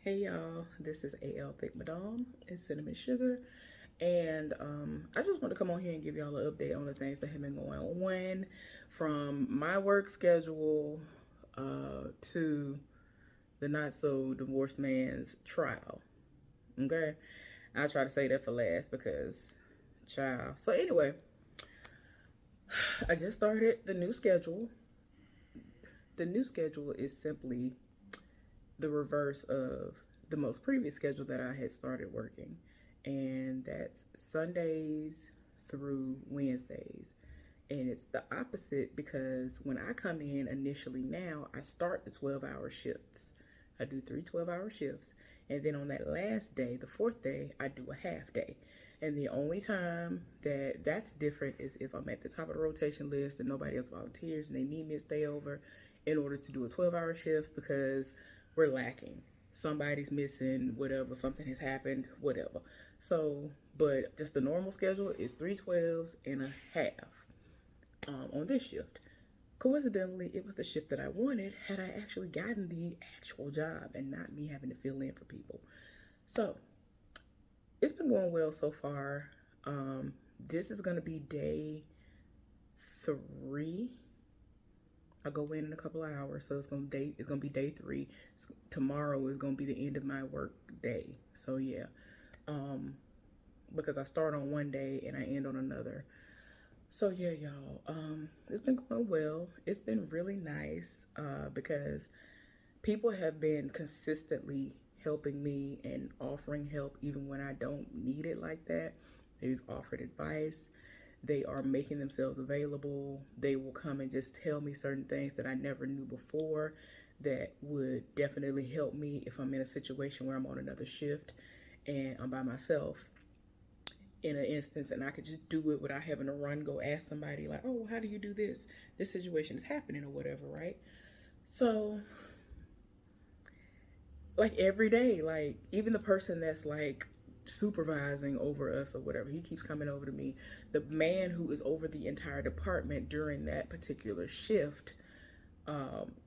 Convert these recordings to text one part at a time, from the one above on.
Hey y'all, this is AL Thick Madame. It's Cinnamon Sugar. And I just want to come on here and give y'all an update on the things that have been going on from my work schedule to the not so divorced man's trial. Okay? I'll try to say that for last because, child. So, anyway, I just started the new schedule. The new schedule is simply the reverse of the most previous schedule that I had started working. And that's Sundays through Wednesdays. And it's the opposite because when I come in initially now, I start the 12-hour shifts. I do three 12-hour shifts. And then on that last day, the fourth day, I do a half day. And the only time that that's different is if I'm at the top of the rotation list and nobody else volunteers and they need me to stay over in order to do a 12-hour shift because we're lacking. Somebody's missing, whatever, something has happened, whatever. So, but just the normal schedule is 3 12s and a half on this shift. Coincidentally, it was the shift that I wanted had I actually gotten the actual job and not me having to fill in for people. So, it's been going well so far. This is going to be day 3. I go in a couple of hours, so it's gonna be day 3. Tomorrow is gonna be the end of my work day. So yeah, because I start on one day and I end on another. So yeah, y'all, it's been going well. It's been really nice because people have been consistently helping me and offering help even when I don't need it like that. They've offered advice. They are making themselves available. They will come and just tell me certain things that I never knew before that would definitely help me if I'm in a situation where I'm on another shift and I'm by myself in an instance and I could just do it without having to run, go ask somebody like, oh, how do you do this? This situation is happening or whatever, right? So like every day, like even the person that's like supervising over us or whatever, he keeps coming over to me. The man who is over the entire department during that particular shift,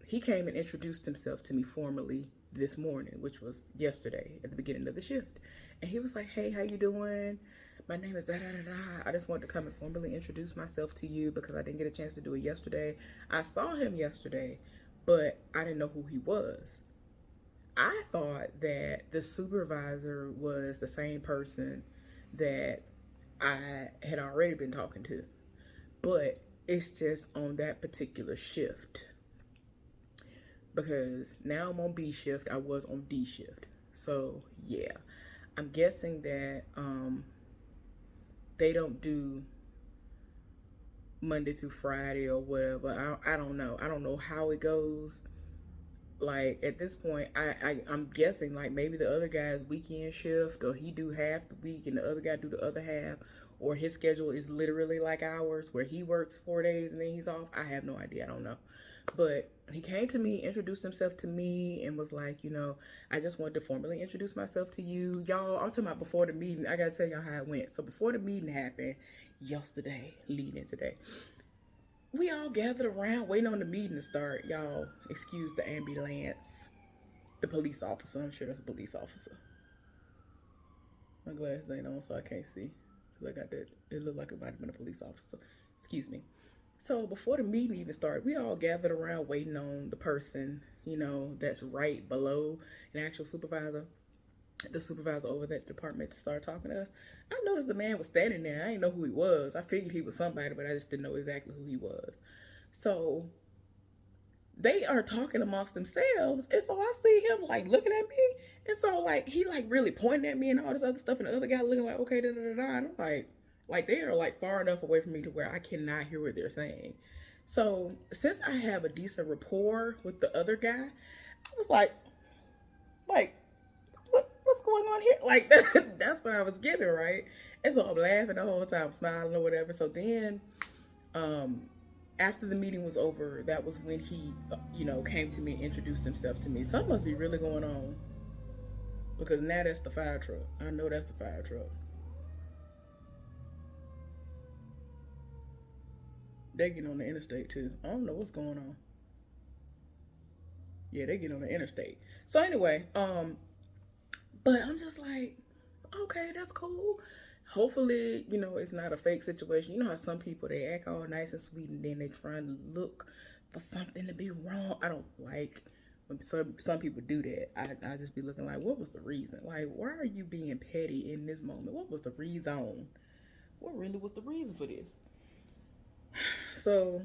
he came and introduced himself to me formally this morning, which was yesterday at the beginning of the shift. And he was like, hey, how you doing? My name is da da da da. I just wanted to come and formally introduce myself to you because I didn't get a chance to do it yesterday. I saw him yesterday, but I didn't know who he was. I thought that the supervisor was the same person that I had already been talking to, but it's just on that particular shift because now I'm on B shift. I was on D shift. So, yeah, I'm guessing that they don't do Monday through Friday or whatever. I don't know. I don't know how it goes. Like at this point, I'm guessing like maybe the other guy's weekend shift, or he do half the week and the other guy do the other half, or his schedule is literally like ours where he works 4 days and then he's off. I have no idea. I don't know. But he came to me, introduced himself to me, and was like, I just wanted to formally introduce myself to you. Y'all, I'm talking about before the meeting. I got to tell y'all how it went. So before the meeting happened yesterday, leading today, we all gathered around waiting on the meeting to start. Y'all, excuse the ambulance. The police officer. I'm sure that's a police officer. My glasses ain't on, so I can't see. Because I got that. It looked like it might have been a police officer. Excuse me. So before the meeting even started, we all gathered around waiting on the person, that's right below an actual supervisor, the supervisor over that department, to start talking to us. I noticed the man was standing there. I didn't know who he was. I figured he was somebody, but I just didn't know exactly who he was. So they are talking amongst themselves, and so I see him like looking at me, and so like he like really pointing at me and all this other stuff, and the other guy looking like okay da da da da, and I'm like they are like far enough away from me to where I cannot hear what they're saying. So since I have a decent rapport with the other guy, I was like what's going on here? Like that's what I was getting, right? And so I'm laughing the whole time, smiling or whatever. So then, um, after the meeting was over, that was when he, came to me and introduced himself to me. Something must be really going on because now that's the fire truck. I know that's the fire truck. They get on the interstate too. I don't know what's going on. Yeah, they get on the interstate. So anyway, But I'm just like, okay, that's cool. Hopefully, it's not a fake situation. You know how some people, they act all nice and sweet and then they trying to look for something to be wrong. I don't like when some people do that. I just be looking like, what was the reason? Like, why are you being petty in this moment? What was the reason? What really was the reason for this? So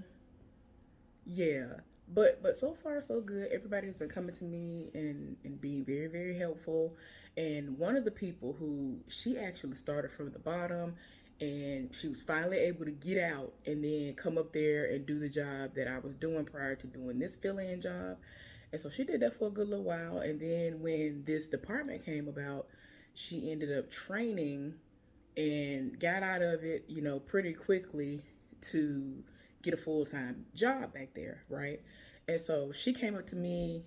yeah, but so far so good. Everybody has been coming to me and being very very helpful. And one of the people who, she actually started from the bottom, and she was finally able to get out and then come up there and do the job that I was doing prior to doing this fill-in job. And so she did that for a good little while. And then when this department came about, she ended up training and got out of it, pretty quickly to get a full time job back there, right? And so she came up to me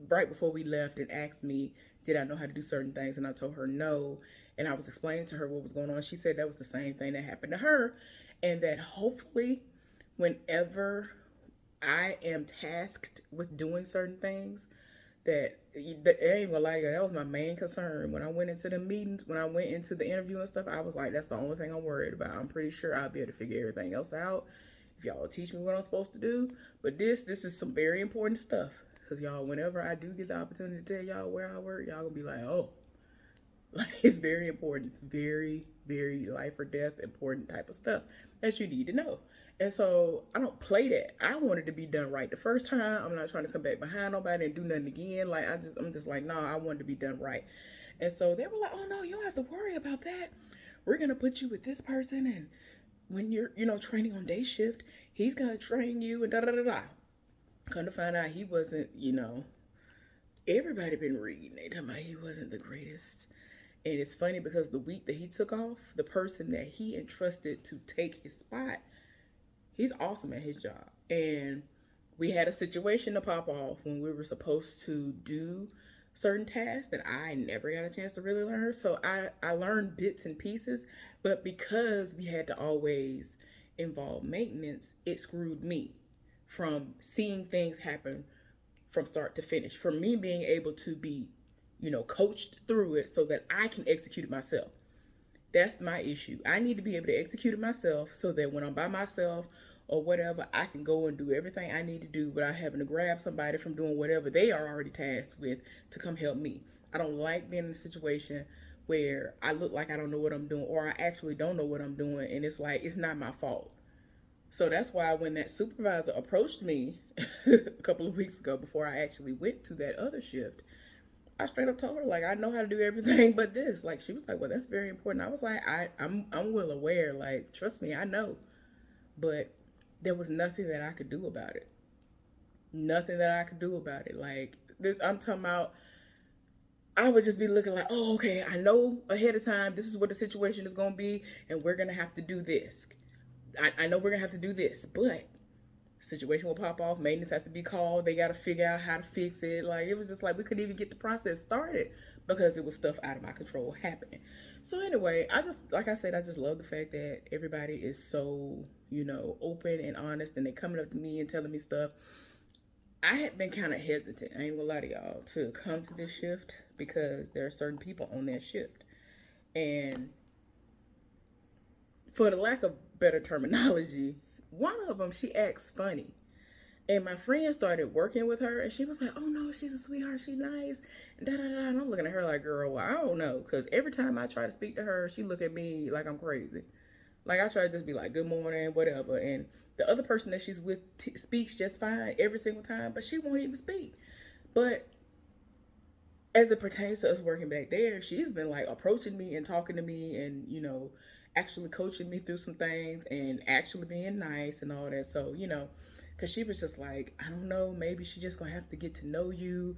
right before we left and asked me, did I know how to do certain things? And I told her no. And I was explaining to her what was going on. She said that was the same thing that happened to her, and that hopefully, whenever I am tasked with doing certain things, that I ain't gonna lie to you, that was my main concern when I went into the meetings, when I went into the interview and stuff. I was like, that's the only thing I'm worried about. I'm pretty sure I'll be able to figure everything else out if y'all teach me what I'm supposed to do. But this is some very important stuff, because y'all, whenever I do get the opportunity to tell y'all where I work, y'all gonna be like, oh, like, it's very important, very, very life or death important type of stuff that you need to know. And so I don't play that. I want it to be done right the first time. I'm not trying to come back behind nobody and do nothing again. Like, I'm just like, no, I want it to be done right. And so they were like, oh no, you don't have to worry about that. We're gonna put you with this person, and when you're, training on day shift, he's gonna train you and da da da da. Come to find out, he wasn't. Everybody been reading. They talking about he wasn't the greatest. And it's funny because the week that he took off, the person that he entrusted to take his spot, he's awesome at his job. And we had a situation to pop off when we were supposed to do certain tasks that I never got a chance to really learn. So I learned bits and pieces, but because we had to always involve maintenance, it screwed me from seeing things happen from start to finish, from me being able to be, coached through it so that I can execute it myself. That's my issue. I need to be able to execute it myself so that when I'm by myself or whatever, I can go and do everything I need to do without having to grab somebody from doing whatever they are already tasked with to come help me. I don't like being in a situation where I look like I don't know what I'm doing, or I actually don't know what I'm doing, and it's like, it's not my fault. So that's why when that supervisor approached me a couple of weeks ago before I actually went to that other shift, I straight up told her, like, I know how to do everything but this. Like, she was like, well, that's very important. I was like, I'm well aware. Like, trust me, I know. But there was nothing that I could do about it. Nothing that I could do about it. Like, this, I'm talking about, I would just be looking like, oh, okay, I know ahead of time this is what the situation is going to be, and we're going to have to do this. I know we're going to have to do this, but situation will pop off, maintenance have to be called, they got to figure out how to fix it. Like, it was just like we couldn't even get the process started because it was stuff out of my control happening. So anyway, I just, like I said, I just love the fact that everybody is so, open and honest, and they coming up to me and telling me stuff. I had been kind of hesitant, I ain't gonna lie to y'all, to come to this shift because there are certain people on that shift, and for the lack of better terminology, one of them, she acts funny. And my friend started working with her, and she was like, oh no, she's a sweetheart, she's nice, da da da. And I'm looking at her like, girl, well, I don't know. Because every time I try to speak to her, she look at me like I'm crazy. Like, I try to just be like, good morning, whatever. And the other person that she's with speaks just fine every single time, but she won't even speak. But as it pertains to us working back there, she's been like approaching me and talking to me and, actually coaching me through some things and actually being nice and all that. So, because she was just like, I don't know, maybe she's just going to have to get to know you.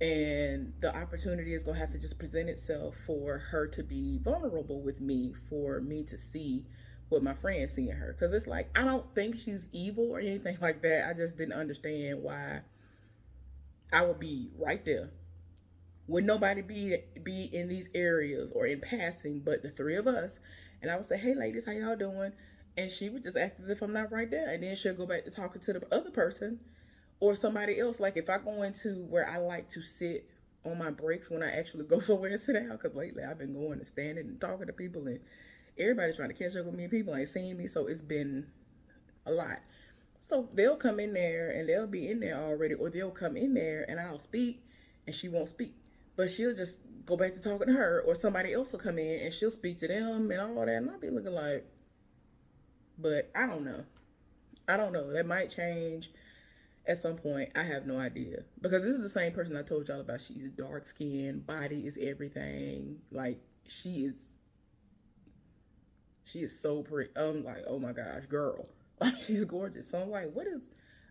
And the opportunity is going to have to just present itself for her to be vulnerable with me, for me to see what my friend's seeing her. Because it's like, I don't think she's evil or anything like that. I just didn't understand why I would be right there. Would nobody be in these areas or in passing but the three of us? And I would say, hey ladies, how y'all doing? And she would just act as if I'm not right there. And then she'll go back to talking to the other person or somebody else. Like, if I go into where I like to sit on my breaks when I actually go somewhere and sit down. Because lately I've been going and standing and talking to people, and everybody trying to catch up with me. And people ain't seeing me, so it's been a lot. So they'll come in there and they'll be in there already, or they'll come in there and I'll speak and she won't speak. But she'll just go back to talking to her, or somebody else will come in and she'll speak to them and all that. And I'll be looking like, but I don't know. I don't know. That might change at some point. I have no idea. Because this is the same person I told y'all about. She's dark skinned, body is everything. Like, she is so pretty. I'm like, oh my gosh, girl. Like, she's gorgeous. So I'm like,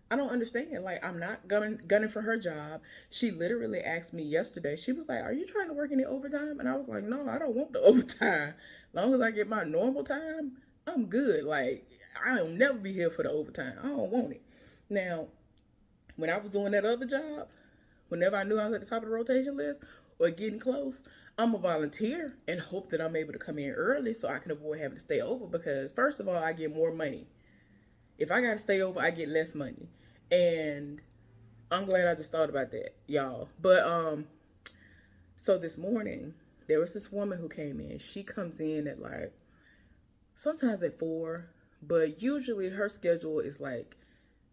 I don't understand. Like, I'm not gunning for her job. She literally asked me yesterday. She was like, "Are you trying to work any overtime?" And I was like, "No, I don't want the overtime. As long as I get my normal time, I'm good. Like, I'll never be here for the overtime. I don't want it." Now, when I was doing that other job, whenever I knew I was at the top of the rotation list or getting close, I'm a volunteer and hope that I'm able to come in early so I can avoid having to stay over, because first of all, I get more money. If I got to stay over, I get less money. And I'm glad I just thought about that, y'all. But so this morning there was this woman who came in. She comes in at like sometimes at 4, but usually her schedule is like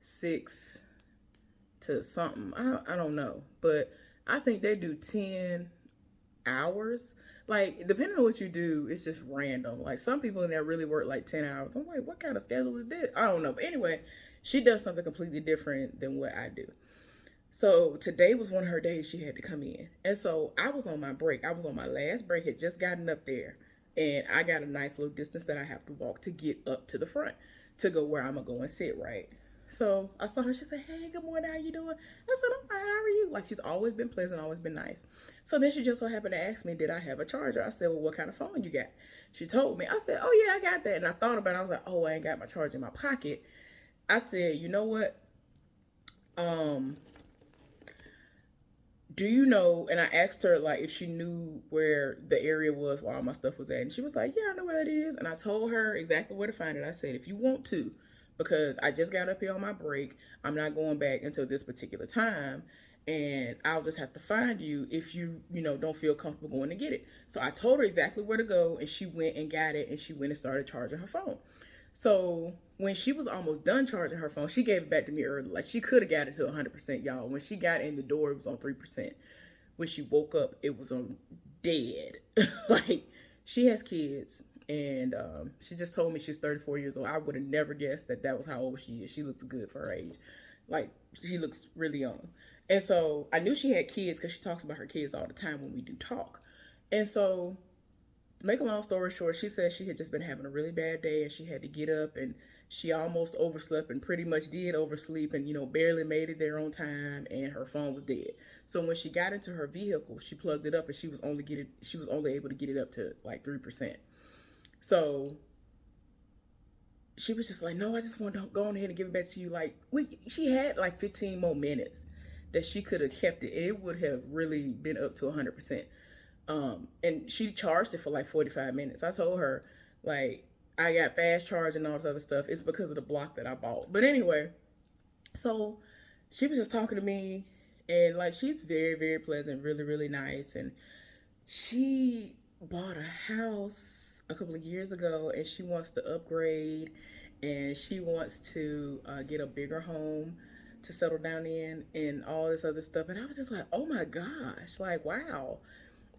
6 to something. I don't know, but I think they do 10 hours. Like, depending on what you do, it's just random. Like, some people in there really work like 10 hours. I'm like, what kind of schedule is this? I don't know. But anyway, she does something completely different than what I do. So today was one of her days she had to come in. And so I was on my break. I was on my last break, had just gotten up there. And I got a nice little distance that I have to walk to get up to the front to go where I'm going to go and sit, right? So I saw her. She said, "Hey, good morning. How you doing?" I said, "I'm fine. How are you?" Like, she's always been pleasant, always been nice. So then she just so happened to ask me, did I have a charger? I said, "Well, what kind of phone you got?" She told me. I said, "Oh, yeah, I got that." And I thought about it. I was like, "Oh, I ain't got my charger in my pocket." I said, "You know what? Um, do you know?" And I asked her, like, if she knew where the area was where all my stuff was at. And she was like, "Yeah, I know where it is." And I told her exactly where to find it. I said, "If you want to, because I just got up here on my break, I'm not going back until this particular time, and I'll just have to find you if you don't feel comfortable going to get it." So I told her exactly where to go, and she went and got it, and she went and started charging her phone. So when she was almost done charging her phone, she gave it back to me early. Like, she could have got it to 100%, y'all. When she got in the door, it was on 3%. When she woke up, it was on dead. Like, she has kids, and she just told me she's 34 years old. I would have never guessed that was how old she is. She looks good for her age. Like, she looks really young. And so I knew she had kids because she talks about her kids all the time when we do talk. And so, make a long story short, she said she had just been having a really bad day and she had to get up, and she almost overslept and pretty much did oversleep, and barely made it there on time, and her phone was dead. So when she got into her vehicle, she plugged it up, and she was only able to get it up to like 3%. So she was just like, "No, I just want to go on ahead and give it back to you." Like, she had like 15 more minutes that she could have kept it, and it would have really been up to 100%. And she charged it for like 45 minutes. I told her, like, I got fast charge and all this other stuff. It's because of the block that I bought. But anyway, so she was just talking to me, and like, she's very, very pleasant, really, really nice. And she bought a house a couple of years ago, and she wants to upgrade, and she wants to get a bigger home to settle down in and all this other stuff. And I was just like, oh my gosh, like, wow.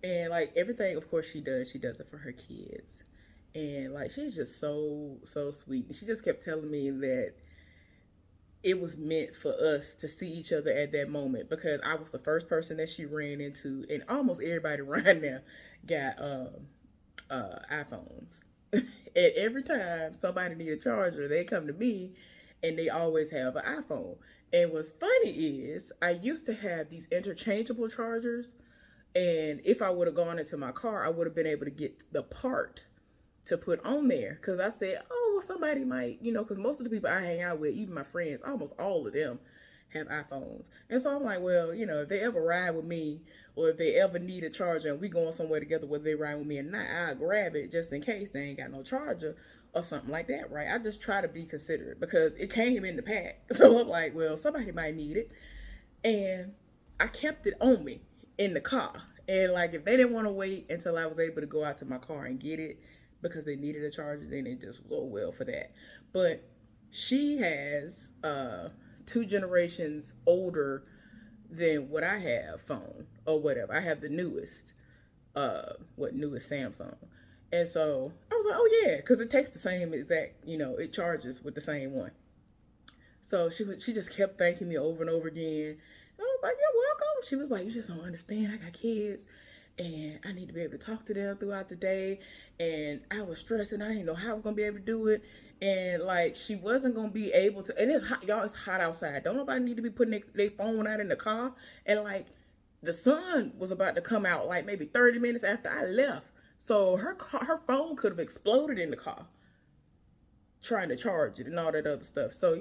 And like, everything, of course, she does it for her kids. And like, she's just so sweet. And she just kept telling me that it was meant for us to see each other at that moment, because I was the first person that she ran into, and almost everybody around there got iPhones. And every time somebody need a charger, they come to me, and they always have an iPhone. And what's funny is, I used to have these interchangeable chargers, and if I would have gone into my car, I would have been able to get the part to put on there. Because I said, oh, well, somebody might, because most of the people I hang out with, even my friends, almost all of them have iPhones. And so I'm like, well, if they ever ride with me, or if they ever need a charger and we going somewhere together, whether they ride with me or not, I'll grab it just in case they ain't got no charger or something like that, right? I just try to be considerate, because it came in the pack. So I'm like, well, somebody might need it. And I kept it on me. in the car. And like if they didn't want to wait until I was able to go out to my car and get it because they needed a charger, then it just will well for that. But she has two generations older than what I have phone or whatever. I have the newest, newest Samsung. And so I was like, oh yeah, because it takes the same exact, it charges with the same one. So she just kept thanking me over and over again. And I was like, you're welcome. She was like, you just don't understand. I got kids and I need to be able to talk to them throughout the day. And I was stressing. I didn't know how I was going to be able to do it. And like, she wasn't going to be able to. And it's hot, y'all, it's hot outside. Don't nobody need to be putting their phone out in the car. And like, the sun was about to come out like maybe 30 minutes after I left. So her phone could have exploded in the car trying to charge it and all that other stuff. So,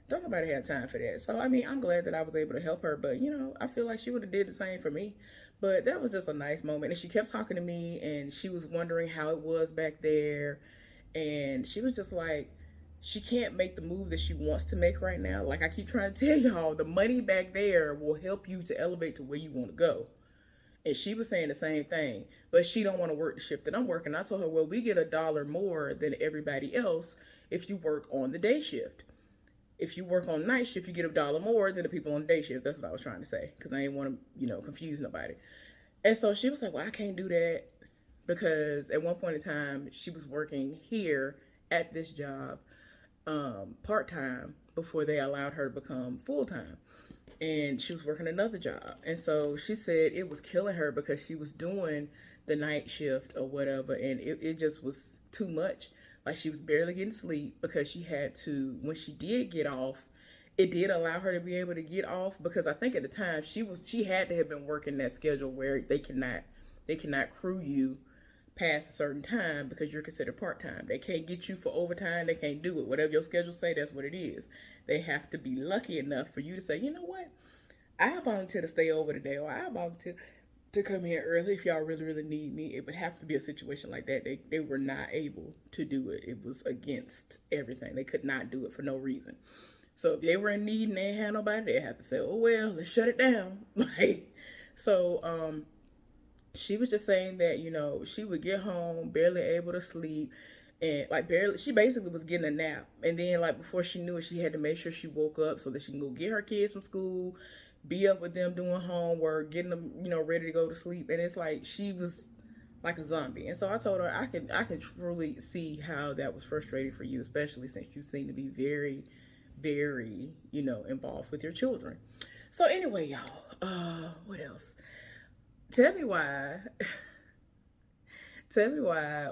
don't nobody have time for that. So, I mean, I'm glad that I was able to help her, but, I feel like she would have did the same for me. But that was just a nice moment. And she kept talking to me and she was wondering how it was back there. And she was just like, she can't make the move that she wants to make right now. Like I keep trying to tell y'all, the money back there will help you to elevate to where you want to go. And she was saying the same thing, but she don't want to work the shift that I'm working. I told her, well, we get $1 more than everybody else if you work on the day shift. If you work on night shift, you get $1 more than the people on day shift. That's what I was trying to say, because I didn't want to, confuse nobody. And so she was like, well, I can't do that, because at one point in time, she was working here at this job part-time before they allowed her to become full-time. And she was working another job. And so she said it was killing her because she was doing the night shift or whatever. And it just was too much. Like she was barely getting sleep because she had to, when she did get off, it did allow her to be able to get off, because I think at the time she had to have been working that schedule where they cannot crew you past a certain time because you're considered part-time. They can't get you for overtime. They can't do it. Whatever your schedule say, that's what it is. They have to be lucky enough for you to say, you know what? I volunteer to stay over today, or I volunteer to come here early if y'all really, really need me. It would have to be a situation like that. They were not able to do it. It was against everything. They could not do it for no reason. So if they were in need and they had nobody, they'd have to say, oh, well, let's shut it down. She was just saying that, she would get home, barely able to sleep, and she basically was getting a nap. And then before she knew it, she had to make sure she woke up so that she can go get her kids from school, be up with them doing homework, getting them, ready to go to sleep. And it's like she was like a zombie. And so I told her I can truly see how that was frustrating for you, especially since you seem to be very, very, involved with your children. So anyway, y'all, what else? Tell me why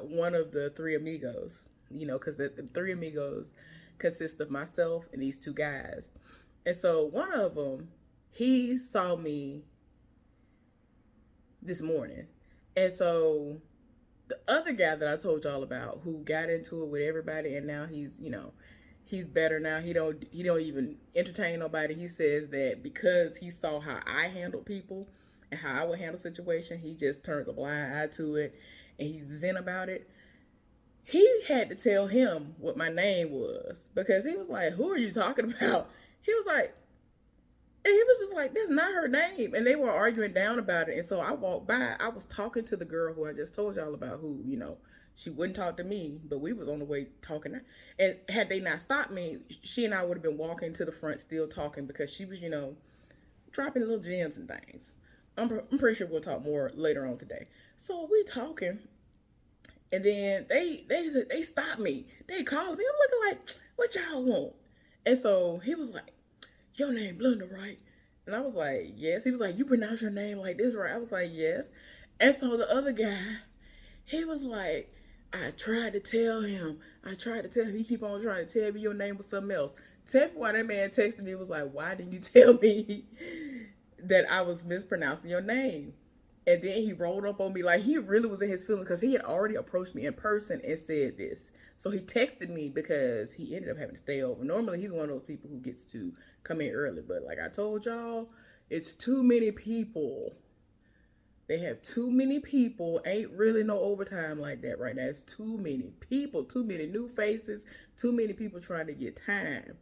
one of the three amigos, because the three amigos consist of myself and these two guys. And so one of them, he saw me this morning. And so the other guy that I told y'all about, who got into it with everybody, and now he's better now. He don't even entertain nobody. He says that because he saw how I handled people and how I would handle situation, he just turns a blind eye to it and he's zen about it. He had to tell him what my name was, because he was like, who are you talking about? He was just like, that's not her name. And they were arguing down about it. And so I walked by. I was talking to the girl who I just told y'all about, who, she wouldn't talk to me, but we was on the way talking. And had they not stopped me, she and I would have been walking to the front still talking, because she was, dropping little gems and things. I'm pretty sure we'll talk more later on today. So we talking, and then they stopped me. They called me. I'm looking like, what y'all want? And so he was like, your name Blunda, right? And I was like, yes. He was like, you pronounce your name like this, right? I was like, yes. And so the other guy, he was like, I tried to tell him. He keep on trying to tell me your name was something else. Tell me why that man texted me, was like, why didn't you tell me that I was mispronouncing your name? And then he rolled up on me like he really was in his feelings, because he had already approached me in person and said this. So he texted me because he ended up having to stay over. Normally he's one of those people who gets to come in early, but like I told y'all, it's too many people. They have too many people. Ain't really no overtime like that right now. It's too many people, too many new faces, too many people trying to get time.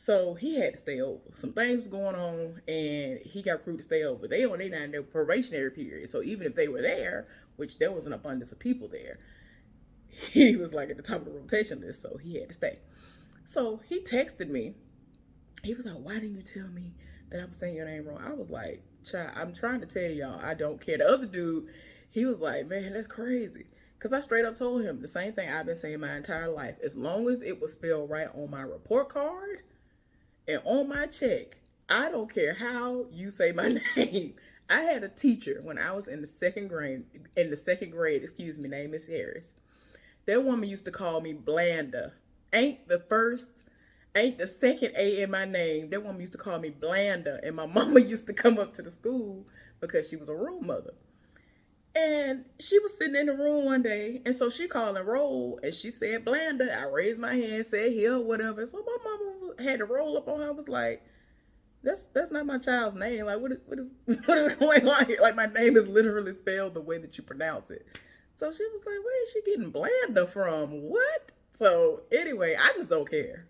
So he had to stay over. Some things was going on, and he got recruited to stay over. They on their probationary period. So even if they were there, which there was an abundance of people there, he was like at the top of the rotation list, so he had to stay. So he texted me. He was like, "Why didn't you tell me that I was saying your name wrong?" I was like, "Child, I'm trying to tell y'all, I don't care." The other dude, he was like, "Man, that's crazy." Because I straight up told him the same thing I've been saying my entire life. As long as it was spelled right on my report card and on my check, I don't care how you say my name. I had a teacher when I was in the second grade. Excuse me, name is Harris. That woman used to call me Blanda. Ain't the first, ain't the second A in my name. That woman used to call me Blanda. And my mama used to come up to the school because she was a room mother. And she was sitting in the room one day, and so she called and roll, and she said Blanda. I raised my hand, said here, whatever. So my mama had to roll up on her. I was like, that's not my child's name. Like, what is what is going on here? Like, my name is literally spelled the way that you pronounce it. So she was like, where is she getting Blanda from? What? So anyway, I just don't care.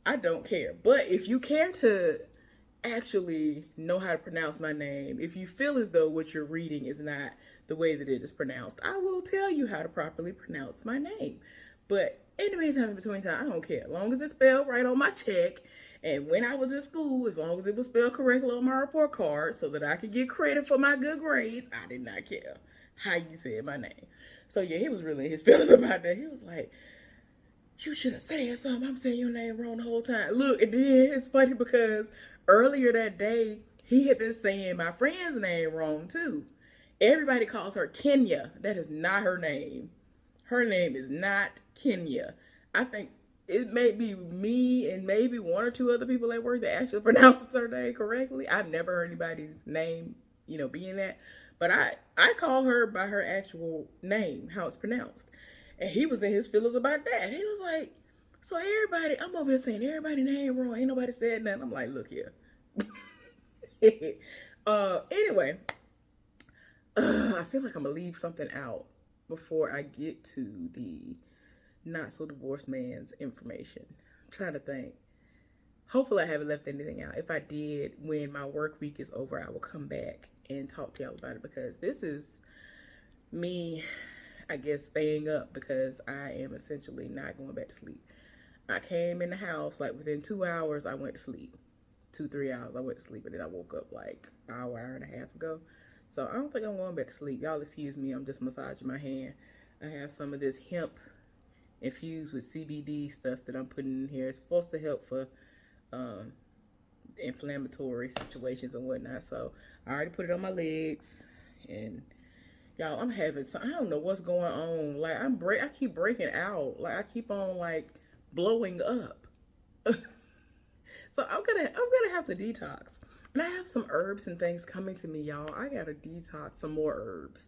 I don't care. But if you care to actually know how to pronounce my name, if you feel as though what you're reading is not the way that it is pronounced, I will tell you how to properly pronounce my name. But in the meantime, in between time, I don't care. As long as it's spelled right on my check, and when I was in school, as long as it was spelled correctly on my report card so that I could get credit for my good grades, I did not care how you said my name. So yeah, he was really in his feelings about that. He was like, you should have said something. I'm saying your name wrong the whole time. Look, it did. It's funny because earlier that day, he had been saying my friend's name wrong too. Everybody calls her Kenya. That is not her name. Her name is not Kenya. I think it may be me and maybe one or two other people at work that actually pronounces her name correctly. I've never heard anybody's name, being that. But I call her by her actual name, how it's pronounced. And he was in his feelings about that. He was like, so everybody, I'm over here saying everybody name wrong. Ain't nobody said nothing. I'm like, look here. Anyway, I feel like I'm going to leave something out before I get to the not so divorced man's information. I'm trying to think. Hopefully I haven't left anything out. If I did, when my work week is over, I will come back and talk to y'all about it, because this is me, I guess, staying up because I am essentially not going back to sleep. I came in the house, like within 2 hours, I went to sleep. 2-3 hours, I went to sleep, and then I woke up like an hour and a half ago. So I don't think I'm going back to sleep. Y'all excuse me, I'm just massaging my hand. I have some of this hemp infused with CBD stuff that I'm putting in here. It's supposed to help for inflammatory situations and whatnot. So I already put it on my legs, and y'all, I'm having some, I don't know what's going on. Like I keep breaking out. Like I keep on like blowing up. So I'm gonna have to detox. And I have some herbs and things coming to me, y'all. I gotta detox some more herbs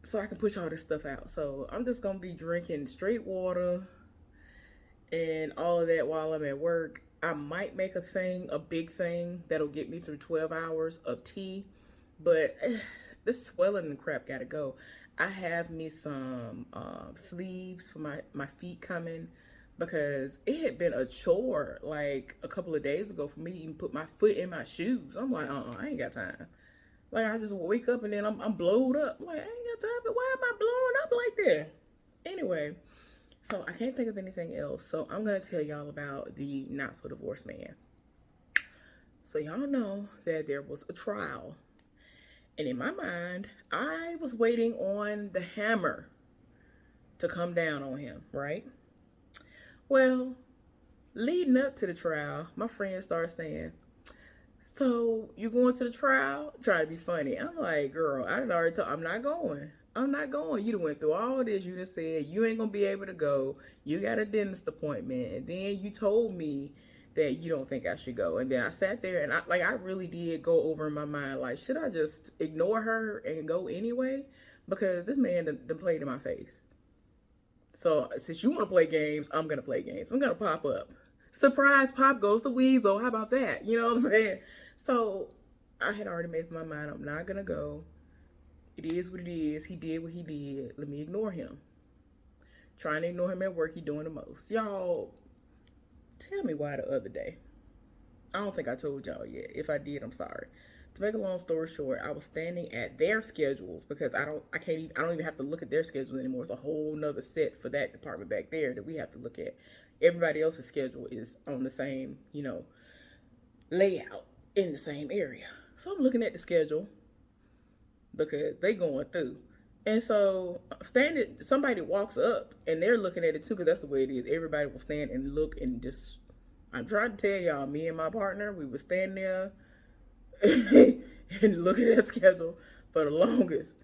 so I can push all this stuff out. So I'm just gonna be drinking straight water and all of that while I'm at work. I might make a big thing that'll get me through 12 hours of tea, but this swelling and crap gotta go. I have me some sleeves for my feet coming, because it had been a chore like a couple of days ago for me to even put my foot in my shoes. I'm like, I ain't got time. Like, I just wake up and then I'm blowed up. Like, I ain't got time, but why am I blowing up like that? Anyway, so I can't think of anything else. So I'm going to tell y'all about the not so divorced man. So y'all know that there was a trial. And in my mind, I was waiting on the hammer to come down on him, right? Well, leading up to the trial, my friend started saying, so you going to the trial? Trying to be funny. I'm like, girl, I done already told, I'm not going. I'm not going. You done went through all this. You done said you ain't going to be able to go. You got a dentist appointment. And then you told me that you don't think I should go. And then I sat there and I really did go over in my mind, like, should I just ignore her and go anyway? Because this man done played in my face. So since you want to play games, I'm going to play games. I'm going to pop up. Surprise, pop goes the weasel. How about that? You know what I'm saying? So I had already made up my mind. I'm not going to go. It is what it is. He did what he did. Let me ignore him. Trying to ignore him at work. He doing the most. Y'all, Tell me why the other day. I don't think I told y'all yet. If I did, I'm sorry. To make a long story short, I was standing at their schedules because I don't even have to look at their schedule anymore. It's a whole nother set for that department back there that we have to look at. Everybody else's schedule is on the same, layout in the same area. So I'm looking at the schedule because they going through. And so somebody walks up and they're looking at it too because that's the way it is. Everybody will stand and look and just. I'm trying to tell y'all, me and my partner, we would stand there and look at that schedule for the longest,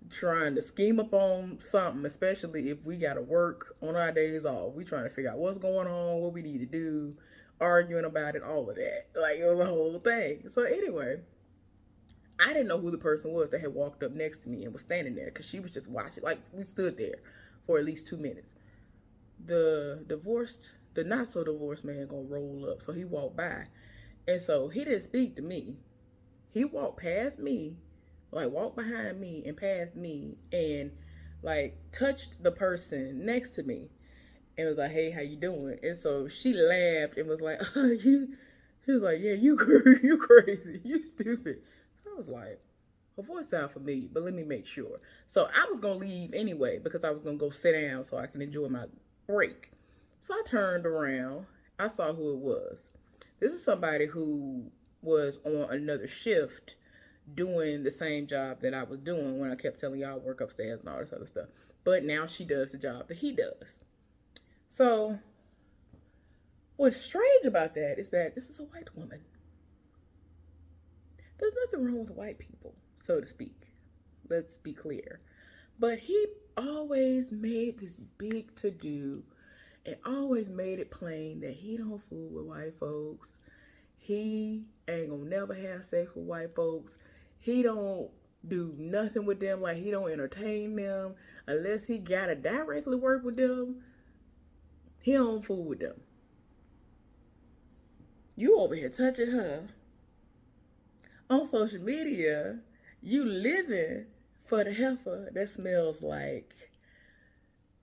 trying to scheme up on something, especially if we got to work on our days off. We trying to figure out what's going on, what we need to do, arguing about it, all of that. Like, it was a whole thing. So anyway, I didn't know who the person was that had walked up next to me and was standing there because she was just watching. Like, we stood there for at least 2 minutes. The not so divorced man gonna roll up. So he walked by. And so he didn't speak to me. He walked past me, like walked behind me and past me and like touched the person next to me and was like, hey, how you doing? And so she laughed and was like, she was like, yeah, you crazy, you stupid. So I was like, her voice sound familiar, but let me make sure. So I was gonna leave anyway because I was gonna go sit down so I can enjoy my break. So I turned around. I saw who it was. This is somebody who was on another shift doing the same job that I was doing when I kept telling y'all work upstairs and all this other stuff. But now she does the job that he does. So what's strange about that is that this is a white woman. There's nothing wrong with white people, so to speak. Let's be clear. But he always made this big to-do and always made it plain that he don't fool with white folks. He ain't gonna never have sex with white folks. He don't do nothing with them. Like, he don't entertain them unless he gotta directly work with them. He don't fool with them. You over here touching her on social media. You living for the heifer that smells like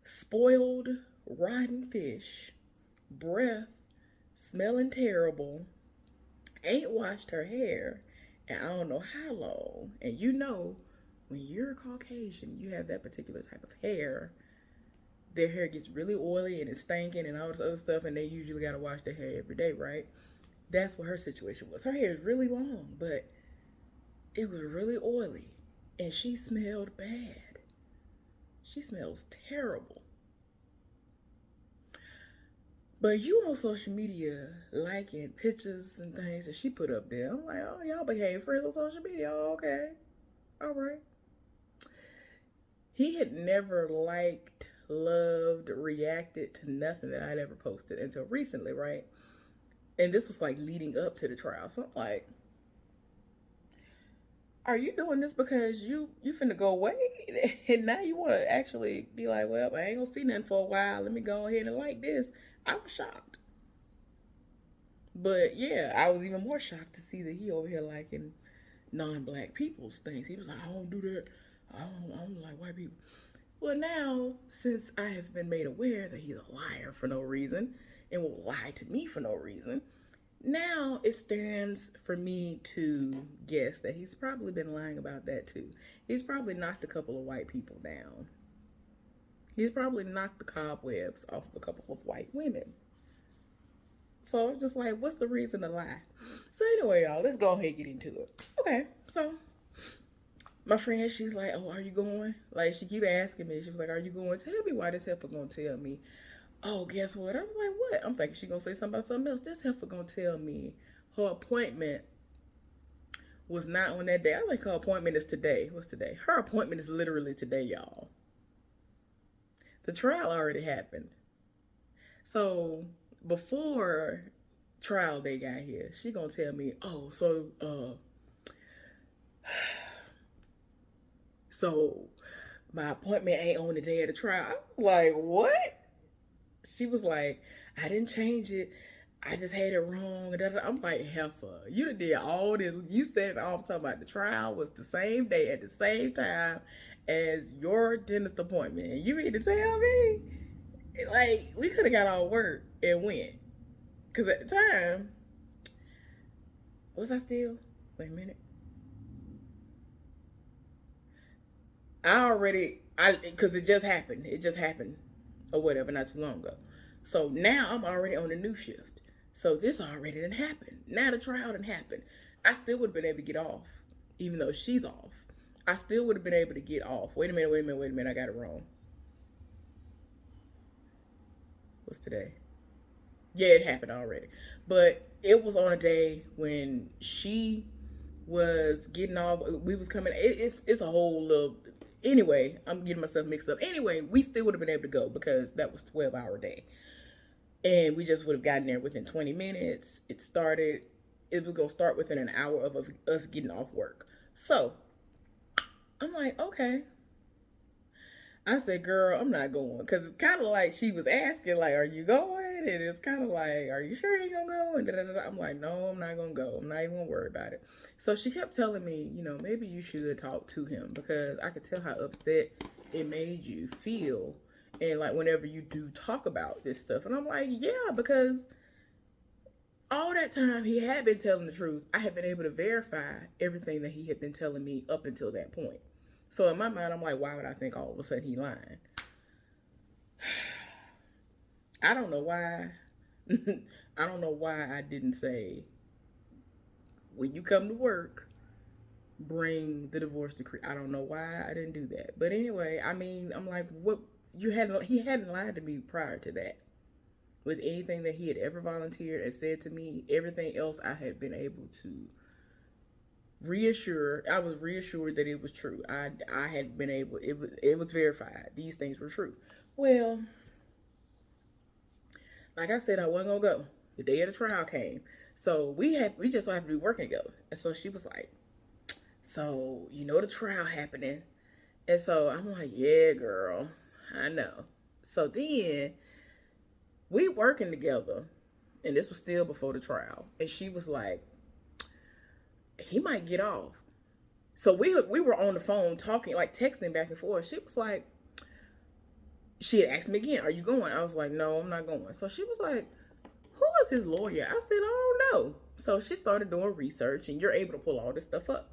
spoiled rotten fish, breath smelling terrible, ain't washed her hair and I don't know how long. And when you're Caucasian, you have that particular type of hair. Their hair gets really oily and it's stinking and all this other stuff, and they usually gotta wash their hair every day, right? That's what her situation was. Her hair is really long, but it was really oily and she smelled bad. She smells terrible. But you on social media liking pictures and things that she put up there. I'm like, oh, y'all became friends on social media. Oh, okay. All right. He had never liked, loved, reacted to nothing that I'd ever posted until recently, right? And this was like leading up to the trial. So I'm like, are you doing this because you finna go away? And now you want to actually be like, well, I ain't gonna see nothing for a while. Let me go ahead and like this. I was shocked. But yeah, I was even more shocked to see that he over here liking non-black people's things. He was like, I don't do that. I don't like white people. Well, now, since I have been made aware that he's a liar for no reason and will lie to me for no reason, now it stands for me to guess that he's probably been lying about that too. He's probably knocked a couple of white people down. He's probably knocked the cobwebs off of a couple of white women. So I'm just like, what's the reason to lie? So anyway, y'all, let's go ahead and get into it. Okay, so my friend, she's like, oh, are you going? Like, she keep asking me. She was like, are you going? Tell me why this heifer gonna tell me. Oh, guess what? I was like, what? I'm thinking she gonna say something about something else. This heifer gonna tell me her appointment was not on that day. I think her appointment is today. What's today? Her appointment is literally today, y'all. The trial already happened. So before trial day got here, she gonna tell me, oh, so my appointment ain't on the day of the trial. I was like, what? She was like, I didn't change it. I just had it wrong. I'm like, heifer, you did all this. You said it all talking about the trial was the same day at the same time as your dentist appointment. And you mean to tell me? Like, we could have got our work and went. Because at the time, was I still? Wait a minute. Because it just happened. It just happened or whatever, not too long ago. So now I'm already on a new shift. So this already didn't happen. Now the trial didn't happen. I still would have been able to get off, even though she's off. I still would have been able to get off. Wait a minute. I got it wrong. What's today? Yeah, it happened already. But it was on a day when she was getting off. We was coming. It's a whole little. Anyway, I'm getting myself mixed up. Anyway, we still would have been able to go because that was 12-hour day, and we just would have gotten there within 20 minutes. It started. It was gonna start within an hour of us getting off work. So I'm like, okay. I said, girl, I'm not going. Because it's kind of like she was asking, like, are you going? And it's kind of like, are you sure you're going to go? And da-da-da-da. I'm like, no, I'm not going to go. I'm not even going to worry about it. So she kept telling me, maybe you should talk to him because I could tell how upset it made you feel. And, like, whenever you do talk about this stuff. And I'm like, yeah, because all that time he had been telling the truth. I had been able to verify everything that he had been telling me up until that point. So in my mind, I'm like, why would I think all of a sudden he lying? I don't know why. I don't know why I didn't say, when you come to work, bring the divorce decree. I don't know why I didn't do that. But anyway, I mean, I'm like, what? He hadn't lied to me prior to that. With anything that he had ever volunteered and said to me, everything else I had been able to I was reassured that it was true. I had been able, it was verified. These things were true. Well, like I said, I wasn't gonna go. The day of the trial came. So we just so happened to be working together. And so she was like, so the trial happening. And so I'm like, yeah, girl, I know. So then we working together, and this was still before the trial. And she was like, he might get off. So we were on the phone talking, like texting back and forth. She was like, she had asked me again, are you going? I was like, no, I'm not going. So she was like, who is his lawyer? I said, I don't know. So she started doing research, and you're able to pull all this stuff up.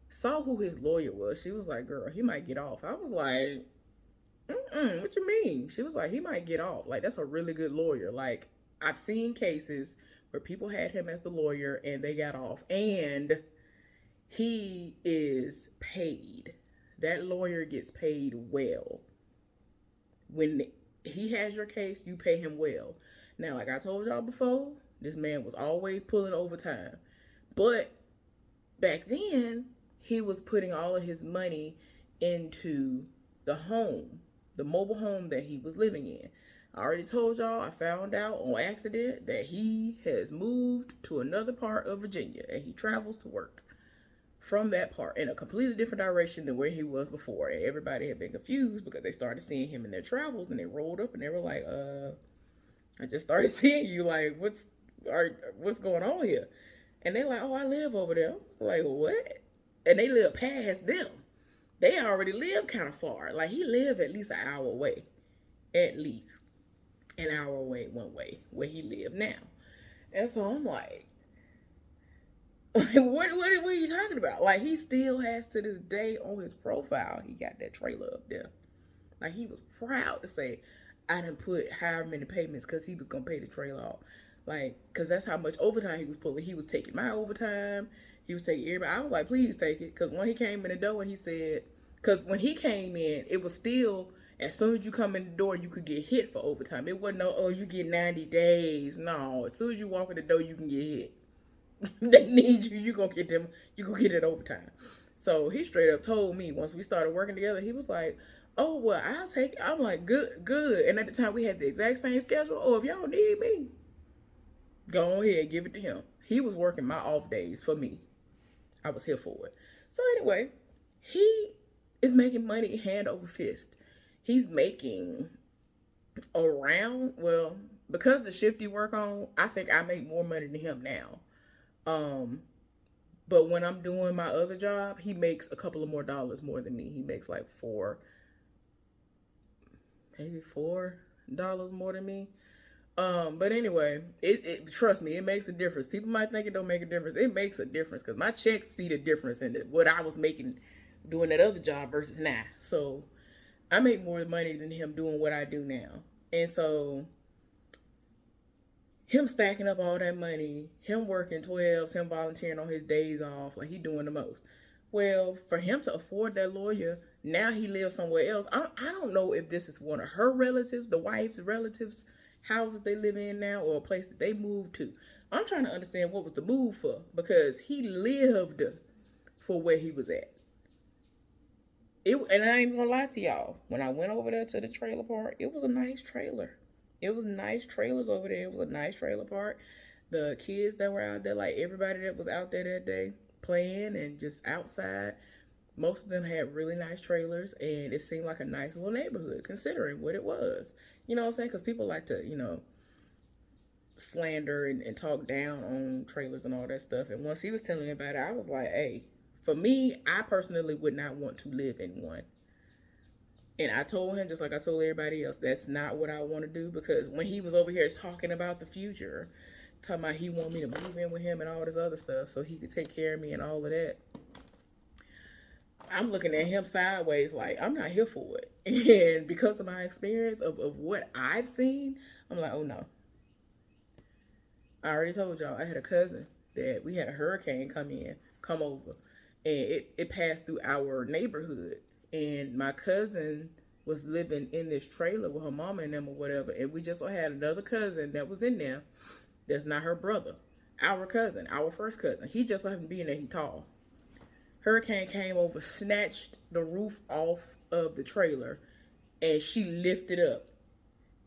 Saw who his lawyer was. She was like, girl, he might get off. I was like, what you mean? She was like, he might get off. Like, that's a really good lawyer. Like, I've seen cases where people had him as the lawyer and they got off. And he is paid. That lawyer gets paid well. When he has your case, you pay him well. Now, like I told y'all before, this man was always pulling overtime. But back then, he was putting all of his money into the home, the mobile home that he was living in. I already told y'all, I found out on accident that he has moved to another part of Virginia and he travels to work from that part in a completely different direction than where he was before. And everybody had been confused because they started seeing him in their travels and they rolled up and they were like, I just started seeing you. Like, what's going on here? And they're like, oh, I live over there. I'm like, what? And they live past them. They already live kind of far. Like, he lived at least an hour away. At least an hour away one way where he lived now. And so I'm like, what are you talking about? Like, he still has to this day on his profile, he got that trailer up there. Like, he was proud to say, I didn't put however many payments because he was going to pay the trailer off. Like, because that's how much overtime he was pulling. He was taking my overtime. He was taking everybody. I was like, please take it. Because when he came in the door and he said, because when he came in, it was still, as soon as you come in the door, you could get hit for overtime. It wasn't no, oh, you get 90 days. No, as soon as you walk in the door, you can get hit. They need you. You gonna get them. You gonna get it overtime. So he straight up told me once we started working together, he was like, oh, well, I'll take it. I'm like, good. And at the time, we had the exact same schedule. Oh, if y'all need me, go ahead, give it to him. He was working my off days for me. I was here for it. So anyway, he is making money hand over fist. He's making around, well, because the shift you work on, I think I make more money than him now. But when I'm doing my other job, he makes a couple of more dollars more than me. He makes like maybe $4 more than me. But anyway, it trust me, it makes a difference. People might think it don't make a difference. It makes a difference because my checks see the difference in what I was making doing that other job versus now. So I make more money than him doing what I do now. And so him stacking up all that money, him working 12s, him volunteering on his days off, like he doing the most. Well, for him to afford that lawyer, now he lives somewhere else. I don't know if this is one of her relatives, the wife's relatives, houses they live in now, or a place that they moved to. I'm trying to understand what was the move for because he lived for where he was at. And I ain't gonna lie to y'all. When I went over there to the trailer park, it was a nice trailer. It was nice trailers over there. It was a nice trailer park. The kids that were out there, like everybody that was out there that day playing and just outside, most of them had really nice trailers, and it seemed like a nice little neighborhood considering what it was. You know what I'm saying? Because people like to, slander and talk down on trailers and all that stuff. And once he was telling me about it, I was like, hey, for me, I personally would not want to live in one. And I told him, just like I told everybody else, that's not what I want to do. Because when he was over here talking about the future, talking about he wanted me to move in with him and all this other stuff so he could take care of me and all of that, I'm looking at him sideways like, I'm not here for it. And because of my experience of what I've seen, I'm like, oh no. I already told y'all, I had a cousin that we had a hurricane come over, and it passed through our neighborhood. And my cousin was living in this trailer with her mama and them or whatever. And we just had another cousin that was in there that's not her brother. Our cousin, our first cousin. He just so happened to be in there, he tall. Hurricane came over, snatched the roof off of the trailer, and she lifted up.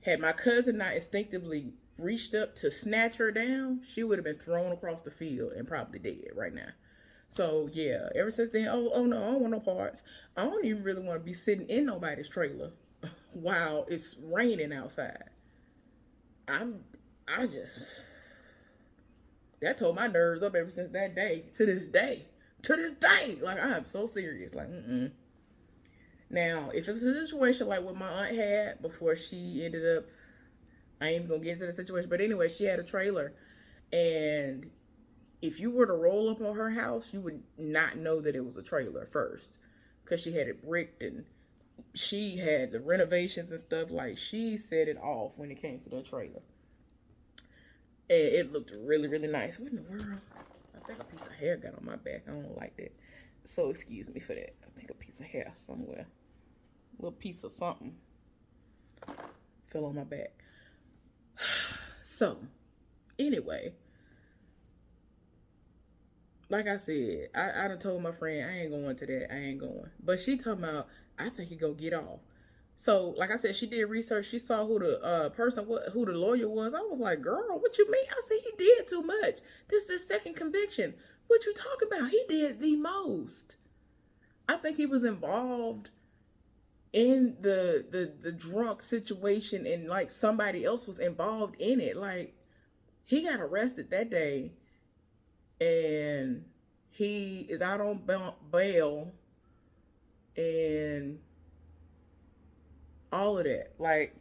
Had my cousin not instinctively reached up to snatch her down, she would have been thrown across the field and probably dead right now. So yeah, ever since then, oh no, I don't want no parts. I don't even really want to be sitting in nobody's trailer while it's raining outside. I just that tore my nerves up ever since that day to this day. To this day, like I am so serious. Like, Now, if it's a situation like what my aunt had before she ended up, I ain't even gonna get into the situation, but anyway, she had a trailer, and if you were to roll up on her house, you would not know that it was a trailer first, because she had it bricked and she had the renovations and stuff. Like she set it off when it came to that trailer, and it looked really, really nice. What in the world? I think a piece of hair got on my back. I don't like that. So excuse me for that. I think a piece of hair somewhere. A little piece of something fell on my back. So, anyway. Like I said, I done told my friend, I ain't going to that. I ain't going. But she talking about, I think he gonna get off. So, like I said, she did research. She saw who the who the lawyer was. I was like, girl, what you mean? I said, he did too much. This is his second conviction. What you talking about? He did the most. I think he was involved in the drunk situation, and like somebody else was involved in it. Like he got arrested that day, and he is out on bail, and all of that. Like,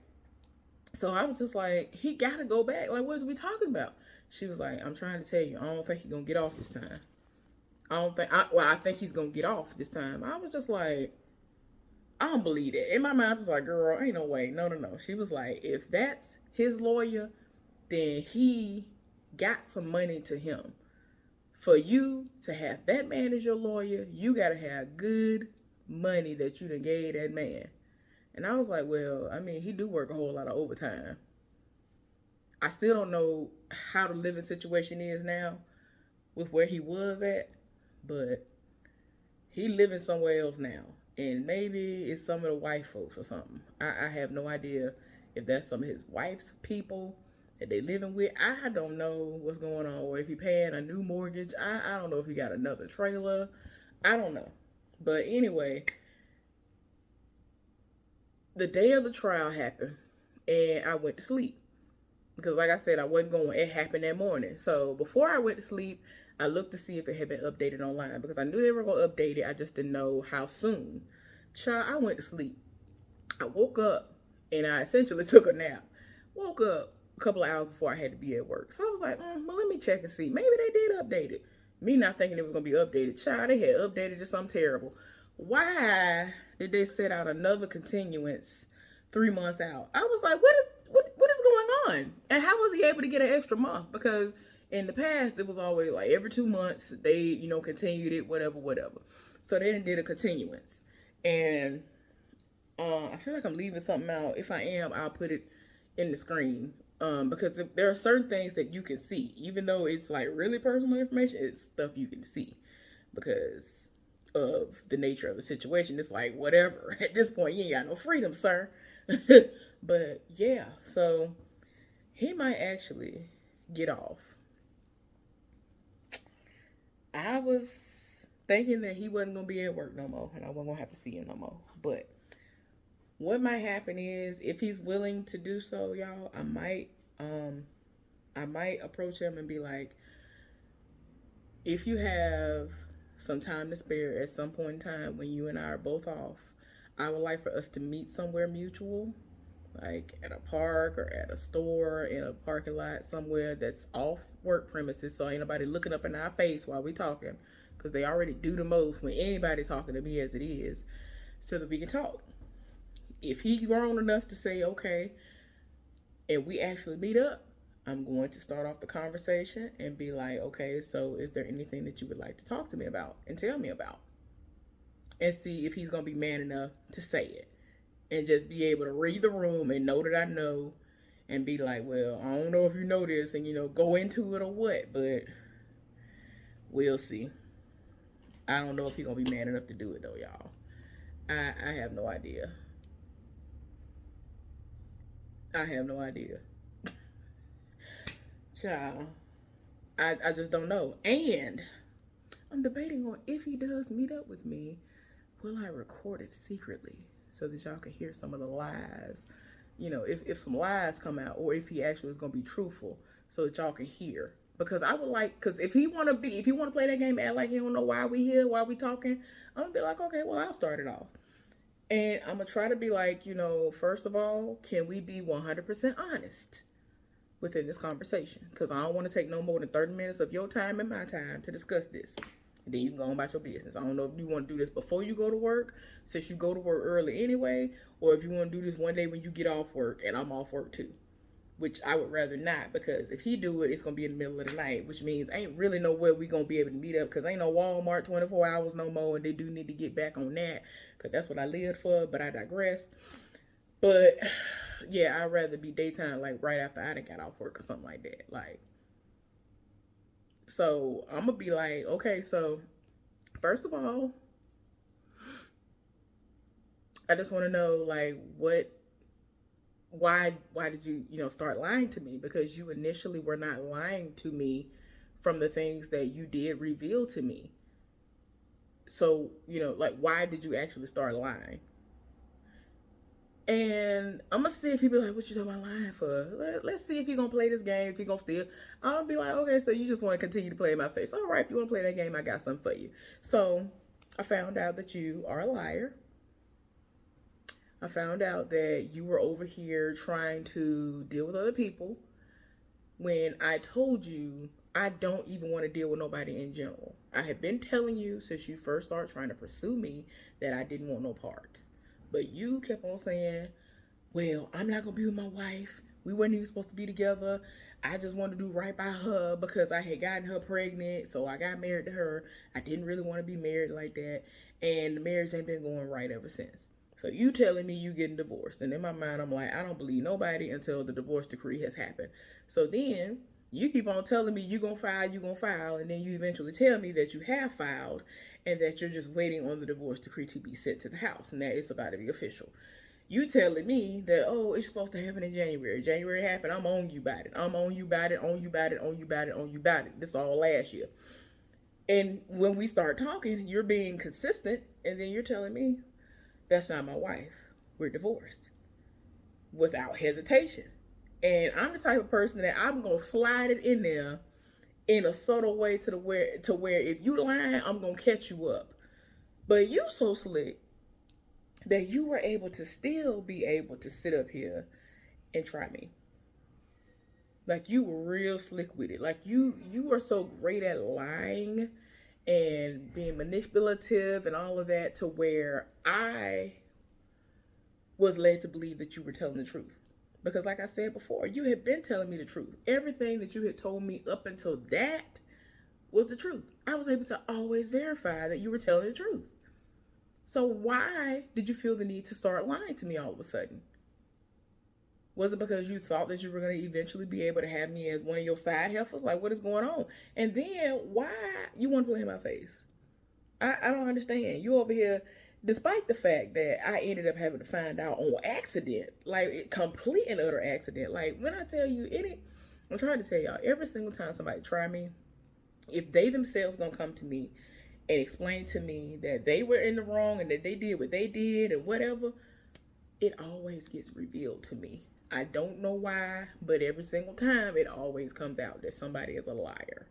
so I was just like, he gotta go back. Like, what is we talking about? She was like, I'm trying to tell you, I don't think he's gonna get off this time. I think he's gonna get off this time. I was just like, I don't believe it. In my mind, I was like, girl, ain't no way. No. She was like, if that's his lawyer, then he got some money to him. For you to have that man as your lawyer, you gotta have good money that you done gave that man. And I was like, well, I mean, he do work a whole lot of overtime. I still don't know how the living situation is now with where he was at, but he living somewhere else now. And maybe it's some of the white folks or something. I have no idea if that's some of his wife's people that they living with. I don't know what's going on. Or if he paying a new mortgage. I don't know if he got another trailer. I don't know. But anyway, the day of the trial happened, and I went to sleep. Because like I said, I wasn't going. It happened that morning. So before I went to sleep, I looked to see if it had been updated online. Because I knew they were going to update it. I just didn't know how soon. Child, I went to sleep. I woke up, and I essentially took a nap. Woke up, couple of hours before I had to be at work. So I was like, well, let me check and see. Maybe they did update it. Me not thinking it was going to be updated. Child, they had updated it something terrible. Why did they set out another continuance 3 months out? I was like, what is going on? And how was he able to get an extra month? Because in the past, it was always like every 2 months, they, continued it, whatever. So they did a continuance. And I feel like I'm leaving something out. If I am, I'll put it in the screen. Because if there are certain things that you can see, even though it's like really personal information, it's stuff you can see because of the nature of the situation. It's like, whatever. At this point, you ain't got no freedom, sir. But yeah, so he might actually get off. I was thinking that he wasn't going to be at work no more and I wasn't going to have to see him no more. But what might happen is, if he's willing to do so, y'all, I might approach him and be like, if you have some time to spare at some point in time when you and I are both off, I would like for us to meet somewhere mutual, like at a park or at a store, in a parking lot, somewhere that's off work premises, so ain't nobody looking up in our face while we talking, because they already do the most when anybody talking to me as it is, so that we can talk. If he grown enough to say, okay, and we actually meet up, I'm going to start off the conversation and be like, okay, so is there anything that you would like to talk to me about and tell me about? And see if he's going to be man enough to say it. And just be able to read the room and know that I know, and be like, well, I don't know if you know this, and, go into it or what, but we'll see. I don't know if he's going to be man enough to do it, though, y'all. I have no idea. I have no idea. Child, I just don't know. And I'm debating on, if he does meet up with me, will I record it secretly so that y'all can hear some of the lies? If some lies come out, or if he actually is going to be truthful so that y'all can hear. Because I would like, because if he want to play that game, act like he don't know why we here, why we talking, I'm going to be like, okay, well, I'll start it off. And I'm going to try to be like, first of all, can we be 100% honest within this conversation? Because I don't want to take no more than 30 minutes of your time and my time to discuss this. And then you can go on about your business. I don't know if you want to do this before you go to work, since you go to work early anyway, or if you want to do this one day when you get off work and I'm off work too. Which I would rather not, because if he do it, it's going to be in the middle of the night, which means ain't really nowhere we going to be able to meet up, because ain't no Walmart 24 hours no more, and they do need to get back on that, because that's what I lived for, but I digress. But yeah, I'd rather be daytime, like right after I done got off work or something like that. Like, so I'm going to be like, okay, so first of all, I just want to know, like, why did you, start lying to me? Because you initially were not lying to me from the things that you did reveal to me. So, like, why did you actually start lying? And I'm going to see if he be like, what you talking about lying for? Let's see if he going to play this game, if he going to steal. I'm going to be like, okay, so you just want to continue to play in my face. All right, if you want to play that game, I got something for you. So I found out that you are a liar. I found out that you were over here trying to deal with other people when I told you I don't even want to deal with nobody in general. I had been telling you since you first started trying to pursue me that I didn't want no parts. But you kept on saying, well, I'm not going to be with my wife. We weren't even supposed to be together. I just wanted to do right by her because I had gotten her pregnant. So I got married to her. I didn't really want to be married like that. And the marriage ain't been going right ever since. So you telling me you getting divorced. And in my mind, I'm like, I don't believe nobody until the divorce decree has happened. So then you keep on telling me you're going to file. And then you eventually tell me that you have filed and that you're just waiting on the divorce decree to be sent to the house. And that it's about to be official. You telling me that, oh, it's supposed to happen in January. January happened. I'm on you about it. I'm on you about it, on you about it, on you about it, on you about it. This all last year. And when we start talking, you're being consistent. And then you're telling me, that's not my wife. We're divorced. Without hesitation. And I'm the type of person that I'm going to slide it in there in a subtle way to where if you lying, I'm going to catch you up. But you so slick that you were able to still be able to sit up here and try me. Like you were real slick with it. Like you were so great at lying and being manipulative and all of that to where I was led to believe that you were telling the truth. Because like I said before, you had been telling me the truth. Everything that you had told me up until that was the truth. I was able to always verify that you were telling the truth. So why did you feel the need to start lying to me all of a sudden? Was it because you thought that you were going to eventually be able to have me as one of your side heifers? Like, what is going on? And then why you want to play in my face? I don't understand. You over here, despite the fact that I ended up having to find out on accident, like complete and utter accident. Like when I tell you I'm trying to tell y'all, every single time somebody try me, if they themselves don't come to me and explain to me that they were in the wrong and that they did what they did and whatever, it always gets revealed to me. I don't know why, but every single time it always comes out that somebody is a liar.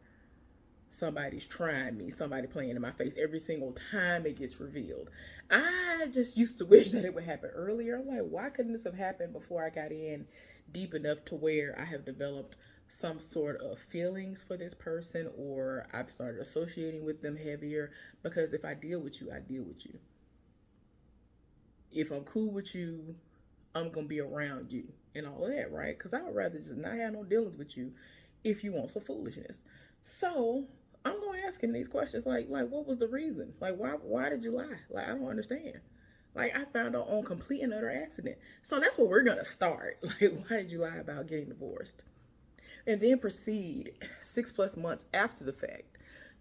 Somebody's trying me, somebody playing in my face. Every single time it gets revealed. I just used to wish that it would happen earlier. I'm like, why couldn't this have happened before I got in deep enough to where I have developed some sort of feelings for this person, or I've started associating with them heavier? Because if I deal with you, I deal with you. If I'm cool with you, I'm going to be around you and all of that, right? Because I would rather just not have no dealings with you if you want some foolishness. So I'm going to ask him these questions like what was the reason? Like, why did you lie? Like, I don't understand. Like, I found out on complete and utter accident. So that's where we're going to start. Like, why did you lie about getting divorced? And then proceed 6+ months after the fact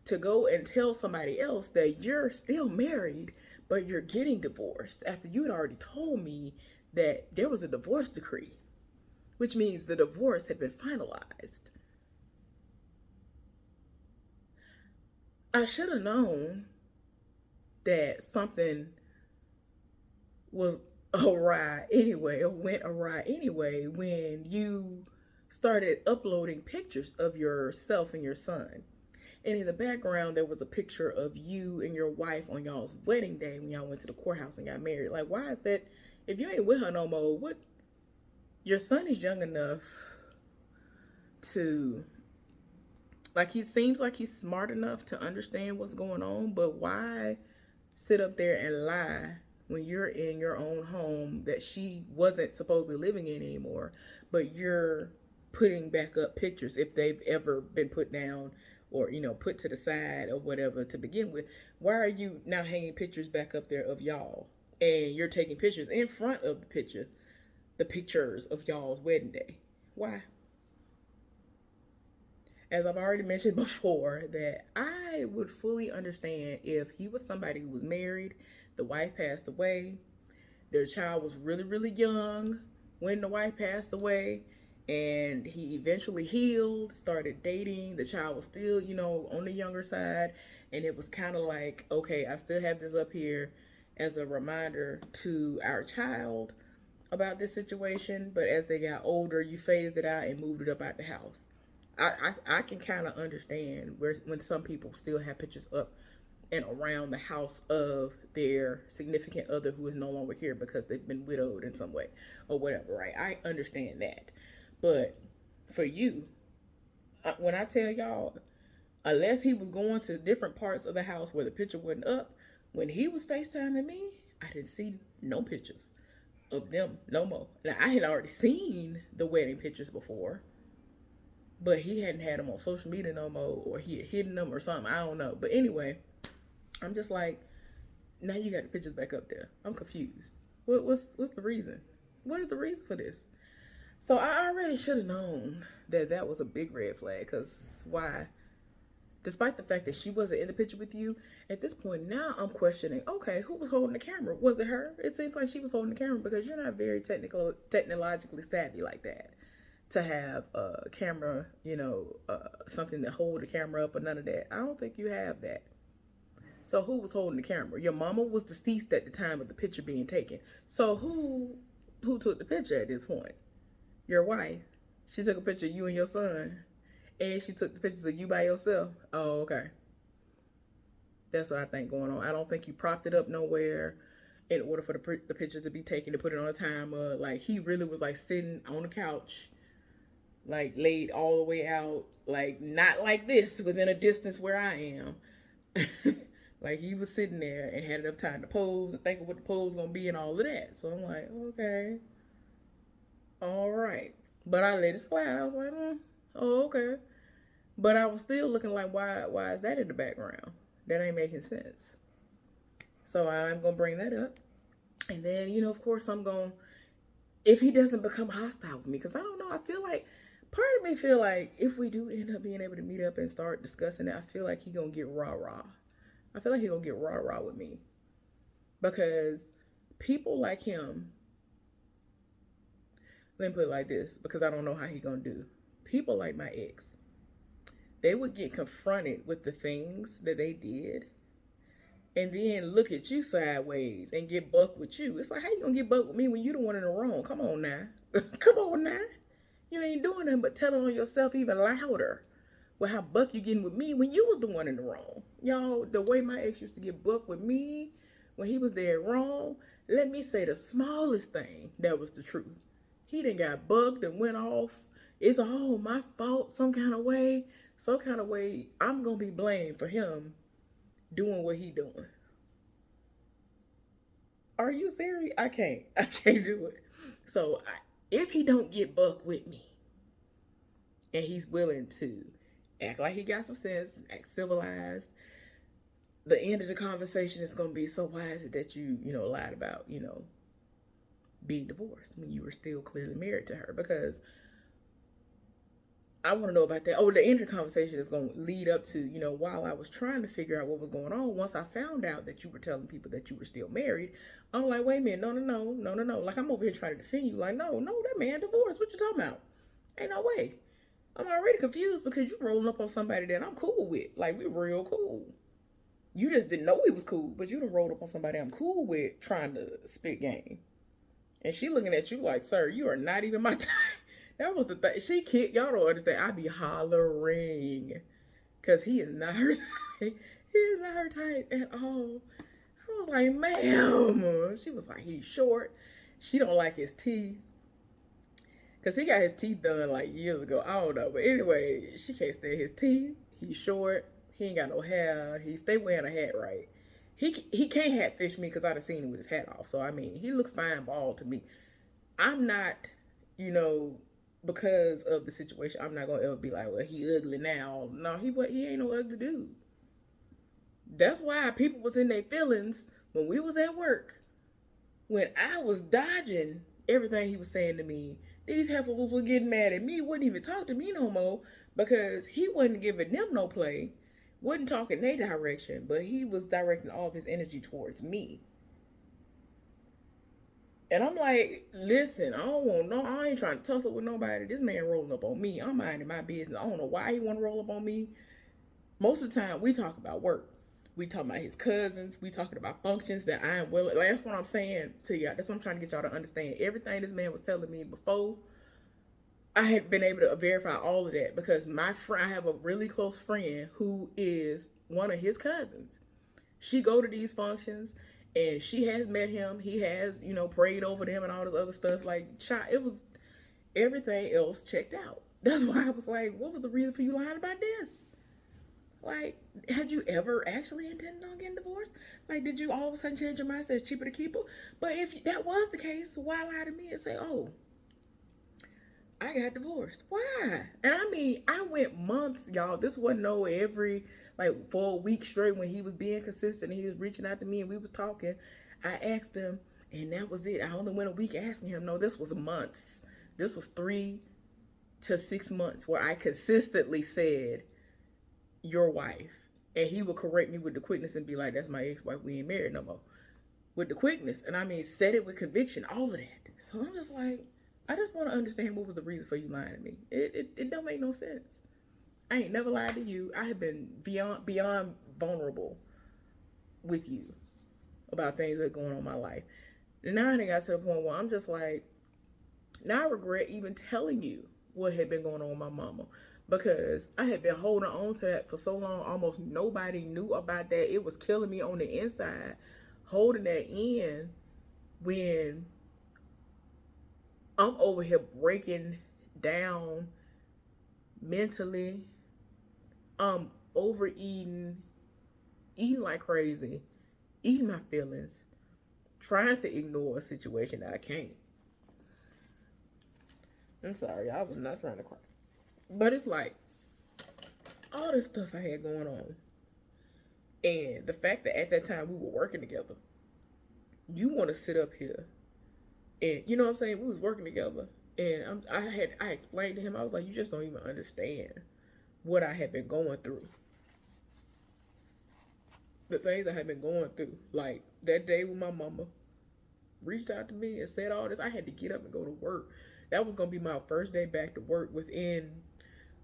to go and tell somebody else that you're still married, but you're getting divorced after you had already told me that there was a divorce decree, which means the divorce had been finalized. I should have known that something was awry anyway, or went awry anyway, when you started uploading pictures of yourself and your son. And in the background, there was a picture of you and your wife on y'all's wedding day when y'all went to the courthouse and got married. Like, why is that? If you ain't with her no more, what? Your son is young enough to, like, he seems like he's smart enough to understand what's going on, but why sit up there and lie when you're in your own home that she wasn't supposedly living in anymore, but you're putting back up pictures if they've ever been put down or, put to the side or whatever to begin with? Why are you now hanging pictures back up there of y'all? And you're taking pictures in front of the pictures of y'all's wedding day. Why? As I've already mentioned before, that I would fully understand if he was somebody who was married, the wife passed away, their child was really, really young when the wife passed away, and he eventually healed, started dating. The child was still, on the younger side, and it was kind of like, okay, I still have this up here as a reminder to our child about this situation, but as they got older, you phased it out and moved it up out the house. I can kind of understand when some people still have pictures up and around the house of their significant other who is no longer here because they've been widowed in some way or whatever, right? I understand that. But for you, when I tell y'all, unless he was going to different parts of the house where the picture wasn't up, when he was FaceTiming me, I didn't see no pictures of them no more. Now, I had already seen the wedding pictures before, but he hadn't had them on social media no more, or he had hidden them or something. I don't know. But anyway, I'm just like, now you got the pictures back up there. I'm confused. What's the reason? What is the reason for this? So I already should have known that was a big red flag. Because why? Despite the fact that she wasn't in the picture with you, at this point now I'm questioning, okay, who was holding the camera? Was it her? It seems like she was holding the camera, because you're not very technologically savvy like that to have a camera, something to hold the camera up or none of that. I don't think you have that. So who was holding the camera? Your mama was deceased at the time of the picture being taken. So who took the picture at this point? Your wife. She took a picture of you and your son. And she took the pictures of you by yourself. Oh, okay. That's what I think going on. I don't think you propped it up nowhere in order for the picture to be taken to put it on a timer. Like, he really was like sitting on the couch like laid all the way out, like not like this within a distance where I am. Like he was sitting there and had enough time to pose and think of what the pose was gonna be and all of that. So I'm like, okay, all right. But I let it slide. I was like, oh, okay. But I was still looking like, why is that in the background? That ain't making sense. So I'm gonna bring that up. And then, of course I'm gonna, if he doesn't become hostile with me, because I don't know, I feel like part of me feel like if we do end up being able to meet up and start discussing it, I feel like he gonna get rah-rah. I feel like he gonna get rah-rah with me. Because people like him, let me put it like this, because I don't know how he gonna do. People like my ex, they would get confronted with the things that they did and then look at you sideways and get bucked with you. It's like, how you gonna get bucked with me when you the one in the wrong? Come on now. Come on now. You ain't doing nothing but telling on yourself even louder with how buck you getting with me when you was the one in the wrong. Y'all, the way my ex used to get bucked with me when he was dead wrong, let me say the smallest thing that was the truth. He done got bugged and went off. It's all my fault some kind of way. Some kind of way I'm gonna be blamed for him doing what he doing. Are you serious? I can't. I can't do it. So if he don't get bucked with me and he's willing to act like he got some sense, act civilized, the end of the conversation is going to be, so why is it that you lied about, being divorced when you were still clearly married to her? Because I want to know about that. Oh, the end of the conversation is going to lead up to, while I was trying to figure out what was going on, once I found out that you were telling people that you were still married, I'm like, wait a minute, no. Like, I'm over here trying to defend you. Like, no, that man divorced. What you talking about? Ain't no way. I'm already confused because you rolling up on somebody that I'm cool with. Like, we real cool. You just didn't know we was cool, but you done rolled up on somebody I'm cool with trying to spit game. And she looking at you like, sir, you are not even my type. That was the thing. She kicked, y'all don't understand. I be hollering. Because he is not her type. He is not her type at all. I was like, ma'am. She was like, he's short. She don't like his teeth. Because he got his teeth done like years ago. I don't know. But anyway, she can't stand his teeth. He's short. He ain't got no hair. He stay wearing a hat right. He can't hatfish me because I done seen him with his hat off. So, I mean, he looks fine bald to me. I'm not, because of the situation, I'm not going to ever be like, well, he ugly now. No, he ain't no ugly dude. That's why people was in their feelings when we was at work. When I was dodging everything he was saying to me, these heifers were getting mad at me, wouldn't even talk to me no more because he wasn't giving them no play, wasn't talking their direction, but he was directing all of his energy towards me. And I'm like, listen, I ain't trying to tussle with nobody. This man rolling up on me. I'm minding my business. I don't know why he want to roll up on me. Most of the time, we talk about work. We talking about his cousins. We talking about functions that I am willing. That's what I'm saying to y'all. That's what I'm trying to get y'all to understand. Everything this man was telling me before, I had been able to verify all of that because my friend, I have a really close friend who is one of his cousins. She go to these functions and she has met him. He has, prayed over them and all this other stuff. Like, it was everything else checked out. That's why I was like, what was the reason for you lying about this? Like, had you ever actually intended on getting divorced? Like, did you all of a sudden change your mind, say it's cheaper to keep her? But if that was the case, why lie to me and say, oh, I got divorced? Why? And I mean, I went months, y'all. This wasn't no every, like, 4 weeks straight when he was being consistent and he was reaching out to me and we was talking. I asked him, and that was it. I only went a week asking him. No, this was months. This was 3 to 6 months where I consistently said, your wife. And he would correct me with the quickness and be like, that's my ex-wife. We ain't married no more. With the quickness. And I mean, said it with conviction. All of that. So I'm just like, I just want to understand what was the reason for you lying to me. It don't make no sense. I ain't never lied to you. I have been beyond vulnerable with you about things that are going on in my life. And now I got to the point where I'm just like, now I regret even telling you what had been going on with my mama. Because I had been holding on to that for so long. Almost nobody knew about that. It was killing me on the inside. Holding that in when I'm over here breaking down mentally. Overeating, eating like crazy, eating my feelings, trying to ignore a situation that I can't. I'm sorry, I was not trying to cry. But it's like all this stuff I had going on. And the fact that at that time we were working together, you want to sit up here and you know what I'm saying? We was working together. And I explained to him, I was like, you just don't even understand what I had been going through. The things I had been going through. Like that day when my mama reached out to me and said all this, I had to get up and go to work. That was gonna be my first day back to work within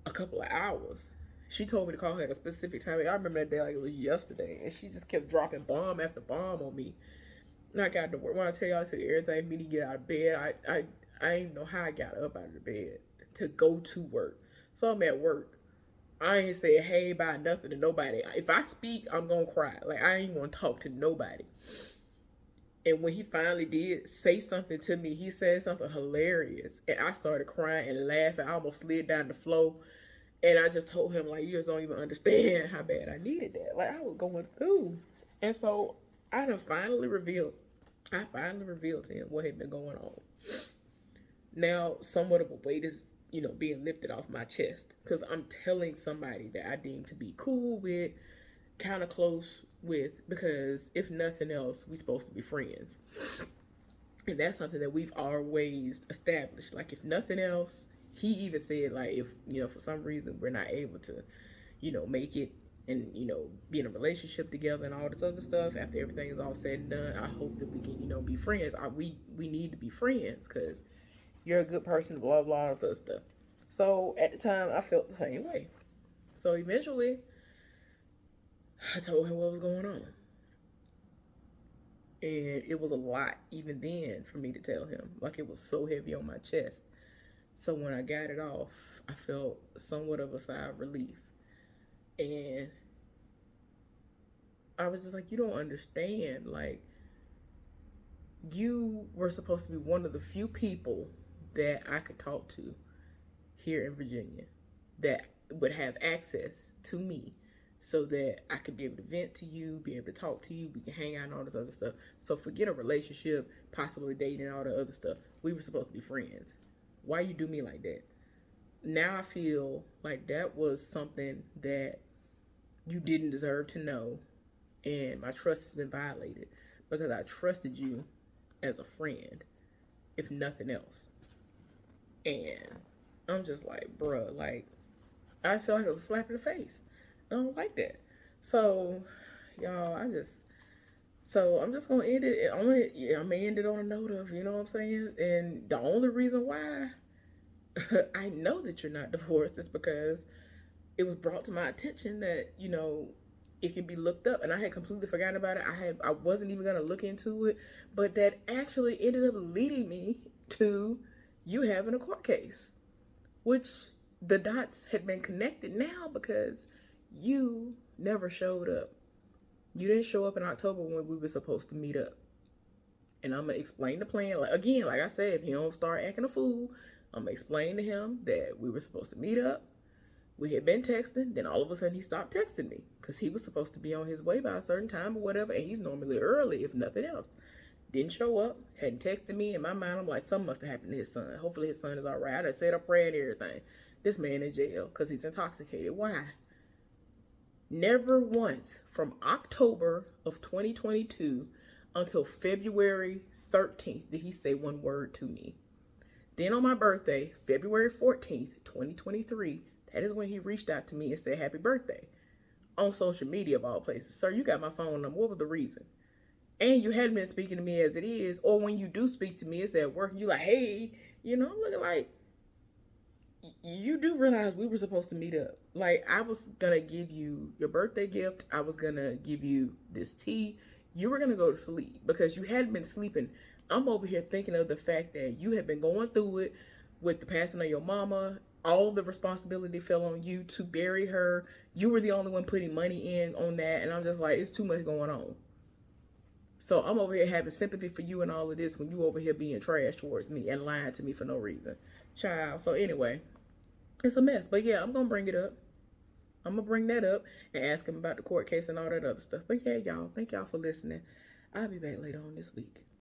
a couple of hours. She told me to call her at a specific time. I remember that day like it was yesterday, and she just kept dropping bomb after bomb on me. And I got to work. When I tell y'all, I took everything for me to get out of bed. I didn't know how I got up out of the bed to go to work. So I'm at work. I ain't said hey bye nothing to nobody. If I speak, I'm gonna cry. Like I ain't gonna talk to nobody. And when he finally did say something to me, he said something hilarious. And I started crying and laughing. I almost slid down the floor. And I just told him, like, you just don't even understand how bad I needed that. Like, I was going through. And so I finally revealed to him what had been going on. Now, somewhat of a weight is, being lifted off my chest. Because I'm telling somebody that I deem to be cool with, kind of close with, because if nothing else, we're supposed to be friends. And that's something that we've always established. Like, if nothing else, he even said, like, if, for some reason we're not able to, make it and, be in a relationship together and all this other stuff, after everything is all said and done, I hope that we can, be friends. We need to be friends because you're a good person, blah, blah, all this other stuff. So at the time, I felt the same way. So eventually, I told him what was going on. And it was a lot, even then, for me to tell him. Like, it was so heavy on my chest. So when I got it off, I felt somewhat of a sigh of relief. And I was just like, you don't understand. Like, you were supposed to be one of the few people that I could talk to here in Virginia that would have access to me so that I could be able to vent to you, be able to talk to you, we can hang out and all this other stuff. So forget a relationship, possibly dating, all the other stuff. We were supposed to be friends. Why you do me like that? Now I feel like that was something that you didn't deserve to know, and my trust has been violated because I trusted you as a friend, if nothing else. And I'm just like, bruh, like, I feel like it was a slap in the face. I don't like that. So, y'all, so I'm just gonna end it. I'm gonna end it on a note of, you know what I'm saying? And the only reason why I know that you're not divorced is because it was brought to my attention that, it can be looked up, and I had completely forgotten about it. I wasn't even gonna look into it, but that actually ended up leading me to you having a court case, which the dots had been connected now because you never showed up. You didn't show up in October when we were supposed to meet up. And I'm going to explain the plan. Like I said, if he don't start acting a fool, I'm going to explain to him that we were supposed to meet up. We had been texting. Then all of a sudden he stopped texting me because he was supposed to be on his way by a certain time or whatever. And he's normally early, if nothing else. Didn't show up. Hadn't texted me. In my mind, I'm like, something must have happened to his son. Hopefully his son is all right. I said a prayer and everything. This man in jail because he's intoxicated. Why? Never once from October of 2022 until February 13th did he say one word to me. Then on my birthday, February 14th, 2023, that is when he reached out to me and said happy birthday on social media of all places. Sir, you got my phone number. What was the reason? And you hadn't been speaking to me as it is, or when you do speak to me, it's at work and you like, hey, I'm looking like, you do realize we were supposed to meet up. Like, I was gonna give you your birthday gift. I was gonna give you this tea. You were gonna go to sleep because you hadn't been sleeping. I'm over here thinking of the fact that you had been going through it with the passing of your mama. All the responsibility fell on you to bury her. You were the only one putting money in on that. And I'm just like, it's too much going on. So I'm over here having sympathy for you and all of this when you over here being trash towards me and lying to me for no reason. Child. So anyway, It's a mess. But yeah, I'm gonna bring it up. I'm gonna bring that up and ask him about the court case and all that other stuff. But yeah, y'all, thank y'all for listening. I'll be back later on this week.